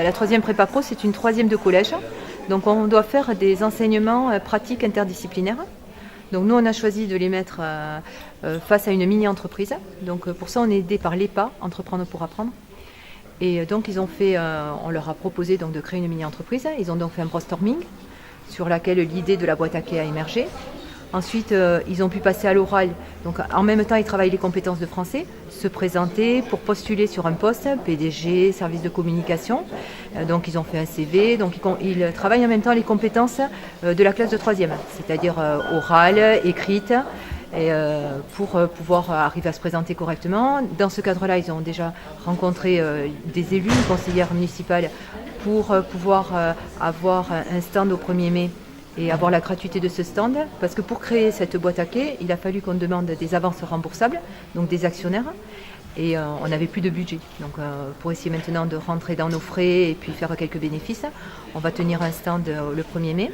La troisième prépa pro, c'est une troisième de collège. Donc on doit faire des enseignements pratiques interdisciplinaires. Donc nous, on a choisi de les mettre face à une mini-entreprise. Donc pour ça, on est aidé par l'EPA, Entreprendre pour apprendre. Et donc on leur a proposé donc, de créer une mini-entreprise. Ils ont donc fait un brainstorming sur laquelle l'idée de la boîte à quai a émergé. Ensuite, ils ont pu passer à l'oral. Donc, en même temps, ils travaillent les compétences de français, se présenter pour postuler sur un poste, PDG, service de communication. Donc, ils ont fait un CV. Donc, ils travaillent en même temps les compétences de la classe de 3e, c'est-à-dire orale, écrite, et, pour pouvoir arriver à se présenter correctement. Dans ce cadre-là, ils ont déjà rencontré des élus, une conseillère municipale, pour pouvoir avoir un stand au 1er mai. Et avoir la gratuité de ce stand, parce que pour créer cette boîte à quai, il a fallu qu'on demande des avances remboursables, donc des actionnaires, et on n'avait plus de budget. Donc pour essayer maintenant de rentrer dans nos frais et puis faire quelques bénéfices, on va tenir un stand le 1er mai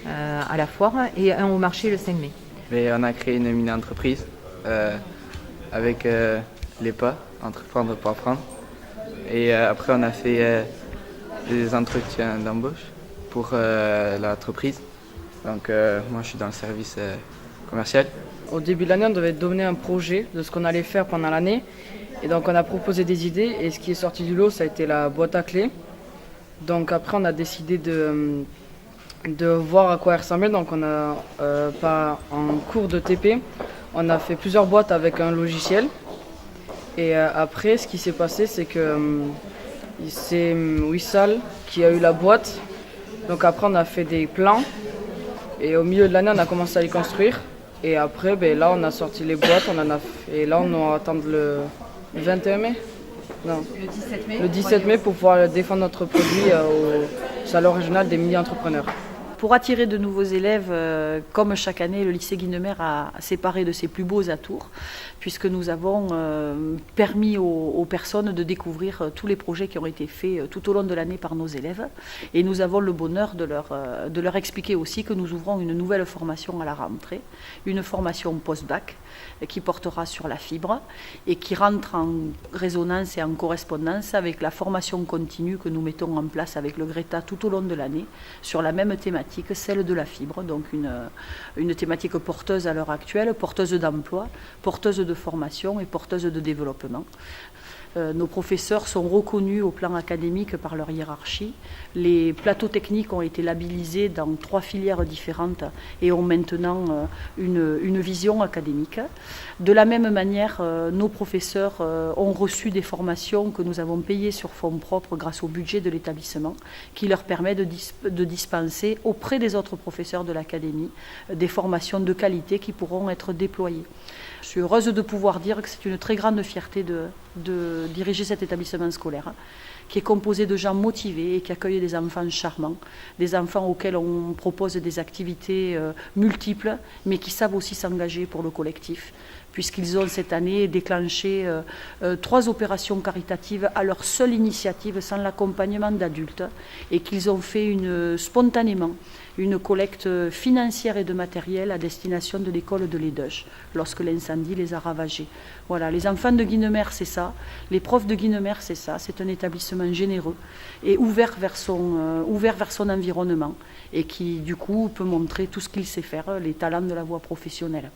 à la foire et un au marché le 5 mai. Mais on a créé une mini-entreprise avec l'EPA, Entreprendre pour apprendre. Et après on a fait des entretiens d'embauche pour l'entreprise. Donc moi je suis dans le service commercial. Au début de l'année, on devait donner un projet de ce qu'on allait faire pendant l'année. Et donc on a proposé des idées et ce qui est sorti du lot, ça a été la boîte à clés. Donc après on a décidé de voir à quoi elle ressemblait. Donc on a, en cours de TP, on a fait plusieurs boîtes avec un logiciel. Et après ce qui s'est passé, c'est que c'est Wissal qui a eu la boîte. Donc après on a fait des plans. Et au milieu de l'année, on a commencé à les construire. Et après, là, on a sorti les boîtes. Et là, on va attendre le 21 mai. Non. Le 17 mai. Le 17 mai pour pouvoir défendre notre produit au salon régional des mini-entrepreneurs. Pour attirer de nouveaux élèves, comme chaque année, le lycée Guinemer a séparé de ses plus beaux atours, puisque nous avons permis aux personnes de découvrir tous les projets qui ont été faits tout au long de l'année par nos élèves. Et nous avons le bonheur de leur expliquer aussi que nous ouvrons une nouvelle formation à la rentrée, une formation post-bac qui portera sur la fibre et qui rentre en résonance et en correspondance avec la formation continue que nous mettons en place avec le Greta tout au long de l'année sur la même thématique, celle de la fibre, donc une thématique porteuse à l'heure actuelle, porteuse d'emploi, porteuse de formation et porteuse de développement. Nos professeurs sont reconnus au plan académique par leur hiérarchie. Les plateaux techniques ont été labellisés dans 3 filières différentes et ont maintenant une vision académique. De la même manière, nos professeurs ont reçu des formations que nous avons payées sur fonds propres grâce au budget de l'établissement, qui leur permet de dispenser auprès des autres professeurs de l'académie des formations de qualité qui pourront être déployées. Je suis heureuse de pouvoir dire que c'est une très grande fierté de diriger cet établissement scolaire, qui est composé de gens motivés et qui accueille des enfants charmants, des enfants auxquels on propose des activités multiples, mais qui savent aussi s'engager pour le collectif, puisqu'ils ont cette année déclenché 3 opérations caritatives à leur seule initiative, sans l'accompagnement d'adultes, et qu'ils ont fait spontanément une collecte financière et de matériel à destination de l'école de l'Eudeuche, lorsque l'incendie les a ravagés. Voilà, les enfants de Guinemer, c'est ça, les profs de Guinemer, c'est ça, c'est un établissement généreux et ouvert vers son environnement, et qui, du coup, peut montrer tout ce qu'il sait faire, les talents de la voie professionnelle.